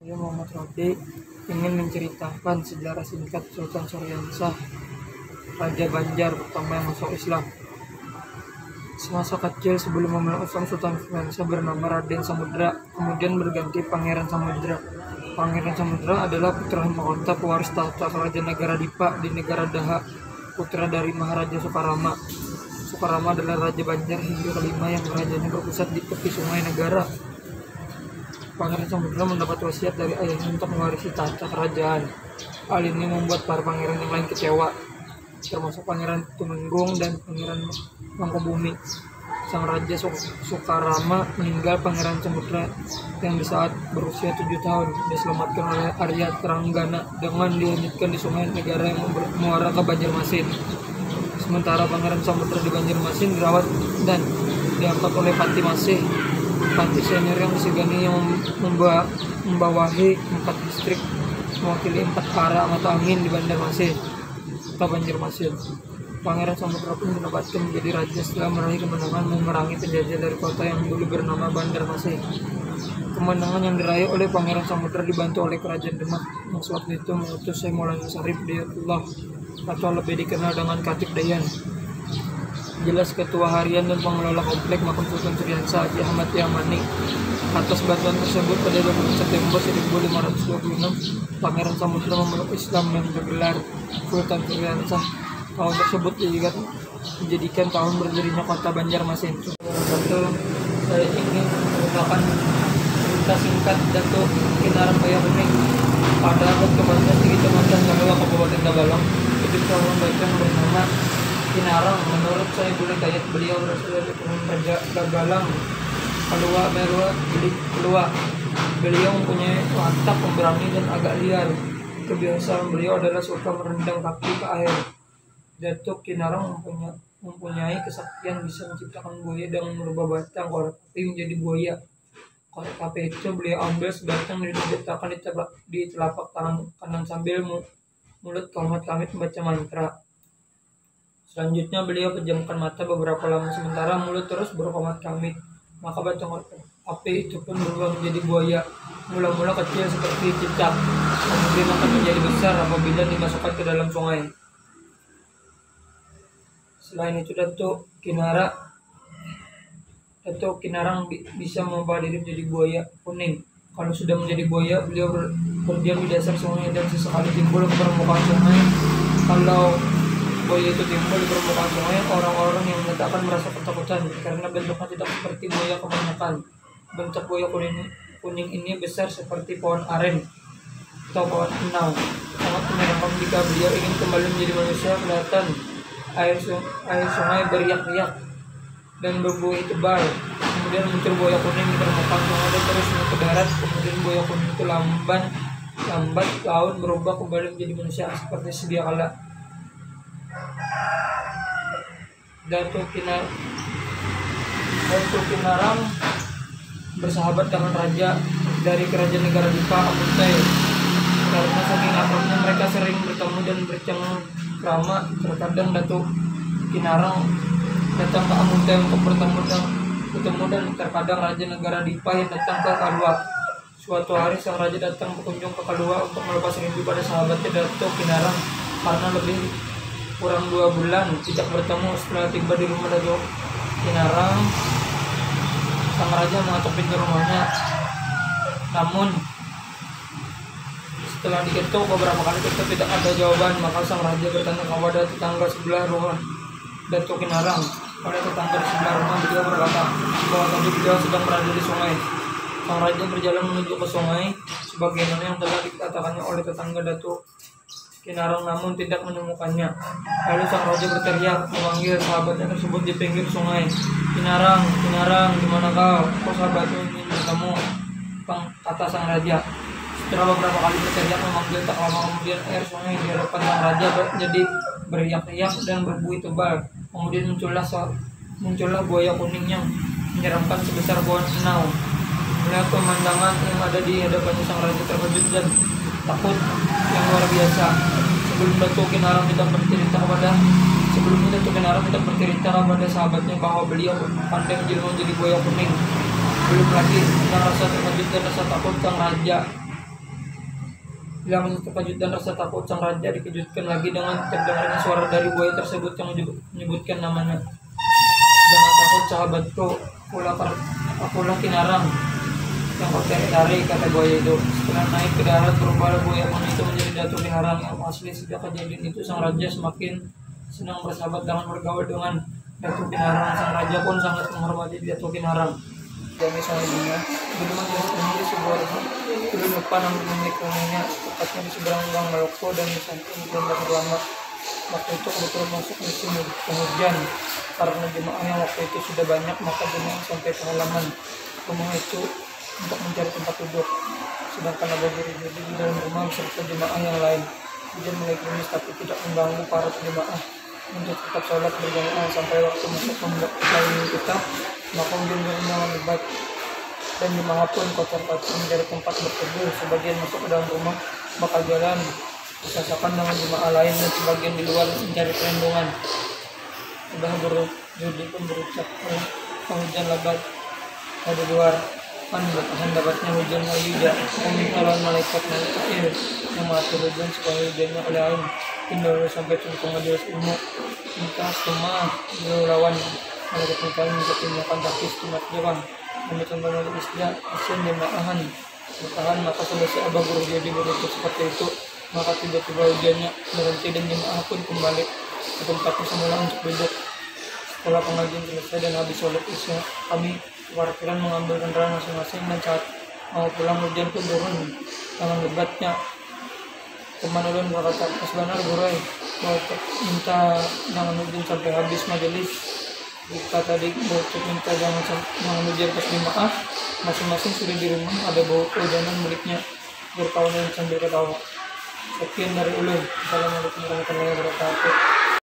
Saya Muhammad Rafi ingin menceritakan sejarah singkat Sultan Suryansah, Raja Banjar pertama yang masuk Islam. Semasa kecil sebelum memeluk Islam, Sultan Suryansah bernama Raden Samudra, kemudian berganti Pangeran Samudra. Pangeran Samudra adalah putra mahkota pewaris tahta Kerajaan Negara Dipa di negara Daha, putra dari Maharaja Soekarama. Soekarama adalah Raja Banjar hingga kelima yang kerajaannya berpusat di tepi sungai negara. Pangeran Samudra mendapat wasiat dari ayahnya untuk mewarisi tahta kerajaan. Hal ini membuat para pangeran yang lain kecewa, termasuk Pangeran Tumenggung dan Pangeran Mangkubumi. Sang Raja Soekarama meninggal Pangeran Samudra yang di saat berusia 7 tahun diselamatkan oleh Arya Tranggana dengan dihanyutkan di sungai negara yang muara ke Banjarmasin. Sementara Pangeran Samudra di Banjarmasin dirawat dan diangkat oleh Pati Masih, Pati senior yang disegani yang membawahi 4 distrik, mewakili 4 arah mata angin di Banjarmasin. Pangeran Samudra pun dinobatkan menjadi raja setelah meraih kemenangan memerangi penjajah dari kota yang dulu bernama Banjarmasin. Kemenangan yang diraih oleh Pangeran Samudra dibantu oleh kerajaan Demak yang sewaktu itu mengutus Syekh Maulana Syarif Hidayatullah atau lebih dikenal dengan Khatib Dayan. Jelas Ketua Harian dan Pengelola Komplek Makam Sultan Suryansah Haji Ahmad Yamani. Atas bantuan tersebut pada 20 September 1526 Pangeran Samudra memeluk Islam yang bergelar Sultan Suryansah. Tahun tersebut dijadikan tahun berdirinya kota Banjarmasin. Saya ingin menggunakan cerita singkat Datuk Kinarang Bayah Kuning pada abad ke-14 di Kecamatan Gabalang, Kabupaten Gabalang. Hidup seorang baca bernama Kinarang. Menurut saya boleh kayat beliau berasal dari turun Raja Gabalang Kelua. Beliau mempunyai watak pemberani dan agak liar. Kebiasaan beliau adalah suka merendam kaki ke air. Datuk Kinarang mempunyai kesaktian bisa menciptakan buaya dengan merubah batang korek api menjadi buaya. Korek api itu beliau ambil sebatang dan diletakkan di telapak tangan kanan sambil mulut kamit membaca mantra. Selanjutnya beliau pejamkan mata beberapa lama sementara mulut terus berkomat kamit. Maka batang api itu pun berubah menjadi buaya. Mula-mula kecil seperti cicak, kemudian akan menjadi besar apabila dimasukkan ke dalam sungai. Selain itu Datuk Kinarang bisa mengubah diri menjadi buaya kuning. Kalau sudah menjadi buaya, beliau berdiam di dasar sungai dan sesekali timbul ke permukaan sungai. Kalau buaya itu timbul di permukaan sungai, orang-orang yang meletakkan merasa ketakutan karena bentuknya tidak seperti buaya kebanyakan. Bentuk buaya kuning ini besar seperti pohon aren atau pohon enau. Sangat menyeramkan jika beliau ingin kembali menjadi manusia. Kelihatan air sungai beriak-riak dan berbau tebal. Kemudian muncul buaya kuning di permukaan sungai dan terus ke darat. Kemudian buaya kuning itu lambat laun berubah kembali menjadi manusia seperti sedia kala. Datuk Kinarang bersahabat dengan raja dari kerajaan negara Dipa, Amuntai. Karena saking akrabnya mereka sering bertemu dan bercengkrama. Terkadang Datuk Kinarang datang ke Amuntai untuk bertemu dan terkadang raja negara Dipa yang datang ke Kalua. Suatu hari sang raja datang berkunjung ke Kalua untuk melepas rindu pada sahabatnya Datuk Kinarang karena lebih kurang 2 bulan tidak bertemu. Setelah tiba di rumah Datuk Kinarang, sang raja mengetuk pintu rumahnya. Namun setelah diketuk beberapa kali tetap tidak ada jawaban, maka sang raja bertanya kepada tetangga sebelah rumah Datuk Kinarang. Pada tetangga di sebelah rumah beliau berkata bahwa tadi beliau sedang berada di sungai. Sang raja berjalan menuju ke sungai sebagaimana yang telah dikatakannya oleh tetangga Datuk Kinarang, namun tidak menemukannya. Lalu sang raja berteriak memanggil sahabatnya tersebut di pinggir sungai. Kinarang, di mana kau? Kau sahabatmu ingin bertemu, kata sang raja. Setelah beberapa kali berteriak memanggil, tak lama kemudian air sungai di hadapan sang raja menjadi beriak-riak dan berbui tebal. Kemudian muncullah buaya kuning yang menyeramkan sebesar pohon enau. Melihat pemandangan yang ada di hadapannya, sang raja terkejut dan takut yang luar biasa. Sebelumnya Datuk Kinarang tidak bercerita kepada sahabatnya bahwa beliau pandai menjelma menjadi buaya kuning. Belum lagi tentang rasa terkejut dan rasa takut sang raja Hilang terkejut dan rasa takut, sang raja dikejutkan lagi dengan terdengarnya suara dari buaya tersebut yang menyebutkan namanya. Jangan takut sahabatku, akulah Kinarang yang kau cari, kata buaya itu. Setelah naik ke darat, berubahlah buaya itu menjadi Datu Kinarang yang asli. Sejak kejadian itu, sang raja semakin senang bersahabat dengan bergaul dengan Datu Kinarang. Sang raja pun sangat menghormati Datu Kinarang. Jadi selanjutnya, dulu menjelaskan di sebuah rumah. Dulu lupa namun milik rumahnya, tepatnya di seberang Gang Maloko dan di samping Jembatan Lama. Waktu itu kebetulan masuk musim penghujan. Karena jemaah yang waktu itu sudah banyak, maka jemaah sampai ke halaman rumah itu untuk mencari tempat duduk. Sedangkan Abah Guru Jodi di dalam rumah beserta jemaah yang lain. Hujan mulai gerimis tapi tidak mengganggu para jemaah untuk tetap sholat berjamaah sampai waktu masuk memulai kita. Maka hujan dengan lebat dan jemaah pun kocar-kacir mencari tempat berteduh. Sebagian masuk ke dalam rumah bakal jalan bersasakan dengan jemaah lain dan sebagian di luar mencari perlindungan. Abah Guru Jodi pun berucap, hujan lebat ada luar. Bertahan dapatnya hujan Wayuda, memintalah malaikat air yang mengatur hujan supaya hujannya oleh air. Hingga sampai tuntung majelis ilmu, minta semua lawan malaikat mencari untuk tindakan taktis tumat Jepang. Demikian majelis dia asin jemaahan bertahan. Maka selesai Abah Guru Jodi berucap seperti itu, maka tiba-tiba hujannya berhenti dan jemaah pun kembali ke tempatnya semula untuk duduk. Setelah pengajian selesai dan habis sholat isya, kami perwakilan mengambil kendaraan masing-masing dan saat mau pulang hujan pun turun dengan lebatnya. Teman ulun berkata, "Pas benar Gurai, mau minta jangan hujan sampai habis majelis. Jika tadi bocok minta jangan hujan pas jemaah, masing-masing sudah di rumah ada bau kehujanan miliknya." Bertahunan sambil ketawa. Sekian dari ulun. Assalamualaikum warahmatullahi wabarakatuh.